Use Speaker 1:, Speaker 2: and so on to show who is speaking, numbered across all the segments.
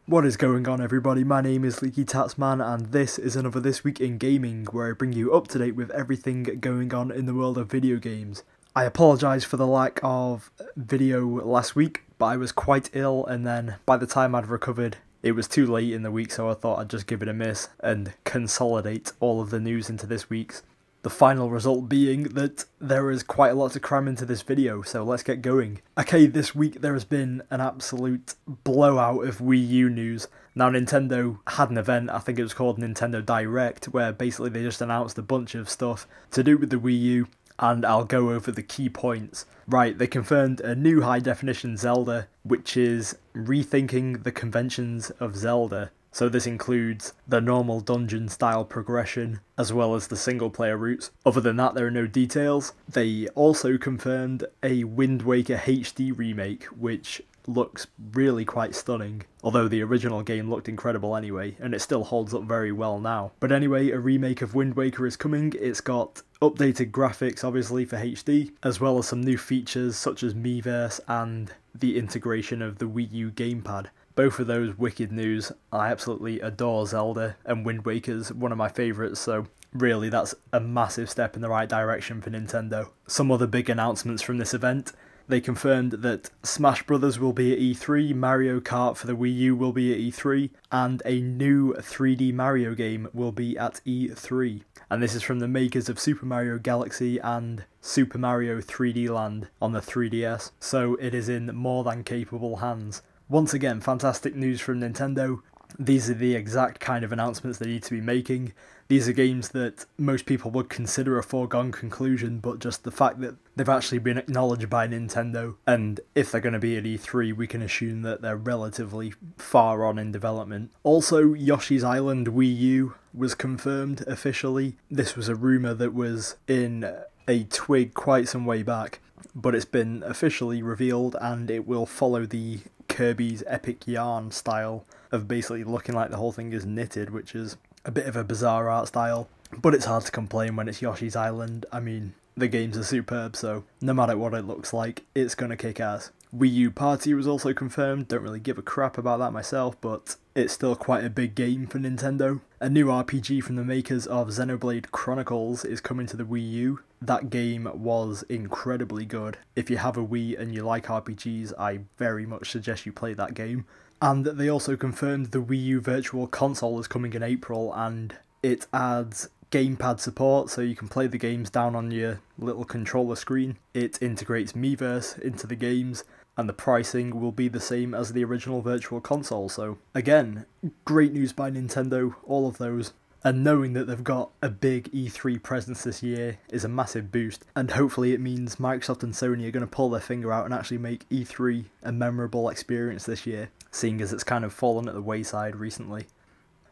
Speaker 1: What is going on, everybody? My name is LeakyTapsMan and this is another This Week in Gaming, where I bring you up to date with everything going on in the world of video games. I apologise for the lack of video last week, but I was quite ill, and then by the time I'd recovered it was too late in the week, so I thought I'd just give it a miss and consolidate all of the news into this week's. The final result being that there is quite a lot to cram into this video, so let's get going. Okay, this week there has been an absolute blowout of Wii U news. Now, Nintendo had an event, I think it was called Nintendo Direct, where basically they just announced a bunch of stuff to do with the Wii U, and I'll go over the key points. Right, they confirmed a new high-definition Zelda, which is rethinking the conventions of Zelda. So this includes the normal dungeon-style progression, as well as the single-player routes. Other than that, there are no details. They also confirmed a Wind Waker HD remake, which looks really quite stunning, although the original game looked incredible anyway, and it still holds up very well now. But anyway, a remake of Wind Waker is coming. It's got updated graphics, obviously, for HD, as well as some new features such as Miiverse and the integration of the Wii U gamepad. Both of those wicked news. I absolutely adore Zelda, and Wind Waker's one of my favourites, so really that's a massive step in the right direction for Nintendo. Some other big announcements from this event. They confirmed that Smash Brothers will be at E3, Mario Kart for the Wii U will be at E3, and a new 3D Mario game will be at E3. And this is from the makers of Super Mario Galaxy and Super Mario 3D Land on the 3DS, so it is in more than capable hands. Once again, fantastic news from Nintendo. These are the exact kind of announcements they need to be making. These are games that most people would consider a foregone conclusion, but just the fact that they've actually been acknowledged by Nintendo, and if they're going to be at E3, we can assume that they're relatively far on in development. Also, Yoshi's Island Wii U was confirmed officially. This was a rumour that was in a T.W.I.G quite some way back, but it's been officially revealed, and it will follow the Kirby's Epic Yarn style of basically looking like the whole thing is knitted, which is a bit of a bizarre art style, but it's hard to complain when it's Yoshi's Island. I mean, the games are superb, so no matter what it looks like, it's gonna kick ass. Wii U Party was also confirmed. Don't really give a crap about that myself, but it's still quite a big game for Nintendo. A new RPG from the makers of Xenoblade Chronicles is coming to the Wii U. That game was incredibly good. If you have a Wii and you like RPGs, I very much suggest you play that game. And they also confirmed the Wii U Virtual Console is coming in April, and it adds gamepad support, so you can play the games down on your little controller screen. It integrates Miiverse into the games, and the pricing will be the same as the original Virtual Console. So again, great news by Nintendo, all of those. And knowing that they've got a big E3 presence this year is a massive boost, and hopefully it means Microsoft and Sony are going to pull their finger out and actually make E3 a memorable experience this year, seeing as it's kind of fallen at the wayside recently.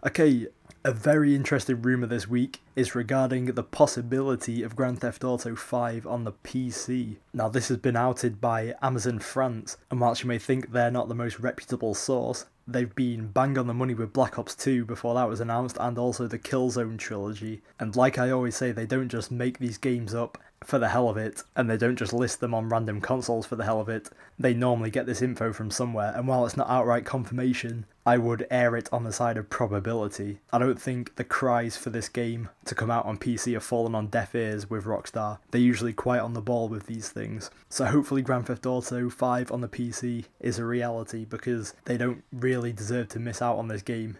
Speaker 1: Okay, a very interesting rumour this week is regarding the possibility of Grand Theft Auto 5 on the PC. Now, this has been outed by Amazon France, and whilst you may think they're not the most reputable source, they've been bang on the money with Black Ops 2 before that was announced, and also the Killzone trilogy. And like I always say, they don't just make these games up for the hell of it, and they don't just list them on random consoles for the hell of it. They normally get this info from somewhere, and while it's not outright confirmation, I would err it on the side of probability. I don't think the cries for this game to come out on PC have fallen on deaf ears with Rockstar. They're usually quite on the ball with these things. So hopefully Grand Theft Auto 5 on the PC is a reality, because they don't really deserve to miss out on this game.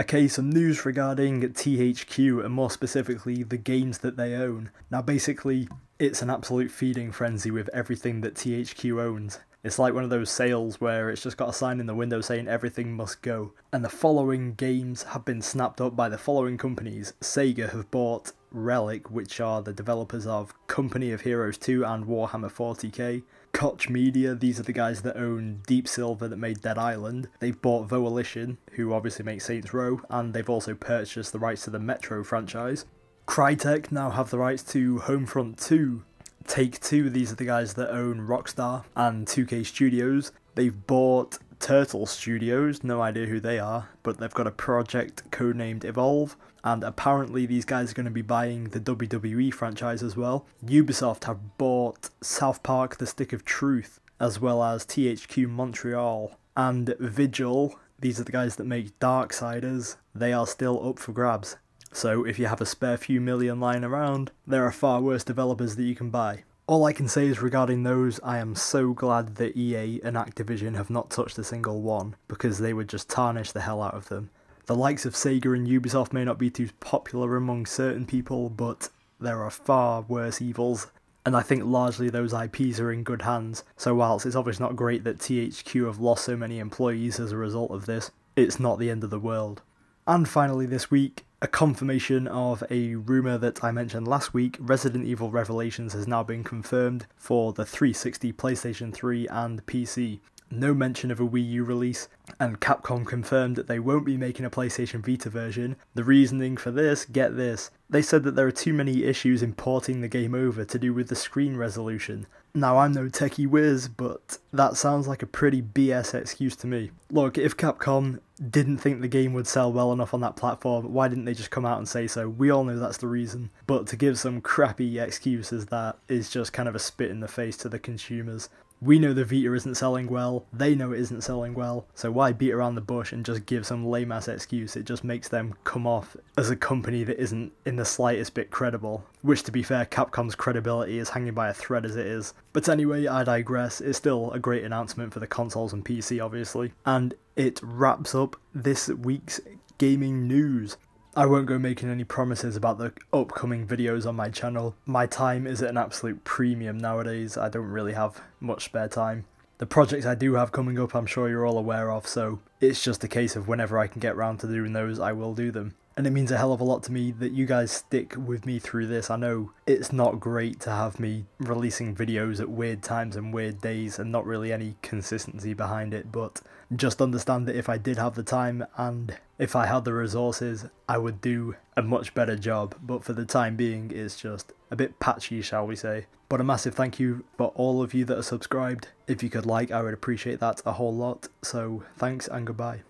Speaker 1: Okay, some news regarding THQ, and more specifically the games that they own. Now basically, it's an absolute feeding frenzy with everything that THQ owns. It's like one of those sales where it's just got a sign in the window saying everything must go. And the following games have been snapped up by the following companies. Sega have bought Relic, which are the developers of Company of Heroes 2 and Warhammer 40k. Koch Media, these are the guys that own Deep Silver that made Dead Island. They've bought Volition, who obviously make Saints Row, and they've also purchased the rights to the Metro franchise. Crytek now have the rights to Homefront 2. Take-Two, these are the guys that own Rockstar and 2K Studios. They've bought Turtle Studios, no idea who they are, but they've got a project codenamed Evolve, and apparently these guys are going to be buying the WWE franchise as well. Ubisoft have bought South Park The Stick of Truth, as well as THQ Montreal, and Vigil, these are the guys that make Darksiders, they are still up for grabs. So if you have a spare few million lying around, there are far worse developers that you can buy. All I can say is regarding those, I am so glad that EA and Activision have not touched a single one, because they would just tarnish the hell out of them. The likes of Sega and Ubisoft may not be too popular among certain people, but there are far worse evils, and I think largely those IPs are in good hands, so whilst it's obviously not great that THQ have lost so many employees as a result of this, it's not the end of the world. And finally this week, a confirmation of a rumour that I mentioned last week. Resident Evil Revelations has now been confirmed for the 360, PlayStation 3 and PC. No mention of a Wii U release, and Capcom confirmed that they won't be making a PlayStation Vita version. The reasoning for this, get this, they said that there are too many issues in porting the game over to do with the screen resolution. Now I'm no techie whiz, but that sounds like a pretty BS excuse to me. Look, if Capcom didn't think the game would sell well enough on that platform, why didn't they just come out and say so? We all know that's the reason. But to give some crappy excuse as that is just kind of a spit in the face to the consumers. We know the Vita isn't selling well, they know it isn't selling well, so why beat around the bush and just give some lame ass excuse? It just makes them come off as a company that isn't in the slightest bit credible. Which, to be fair, Capcom's credibility is hanging by a thread as it is. But anyway, I digress. It's still a great announcement for the consoles and PC, obviously. And it wraps up this week's gaming news. I won't go making any promises about the upcoming videos on my channel. My time is at an absolute premium nowadays. I don't really have much spare time. The projects I do have coming up I'm sure you're all aware of, so it's just a case of whenever I can get round to doing those, I will do them. And it means a hell of a lot to me that you guys stick with me through this. I know it's not great to have me releasing videos at weird times and weird days and not really any consistency behind it, but just understand that if I did have the time and if I had the resources, I would do a much better job. But for the time being, it's just a bit patchy, shall we say. But a massive thank you for all of you that are subscribed. If you could like, I would appreciate that a whole lot. So thanks and goodbye.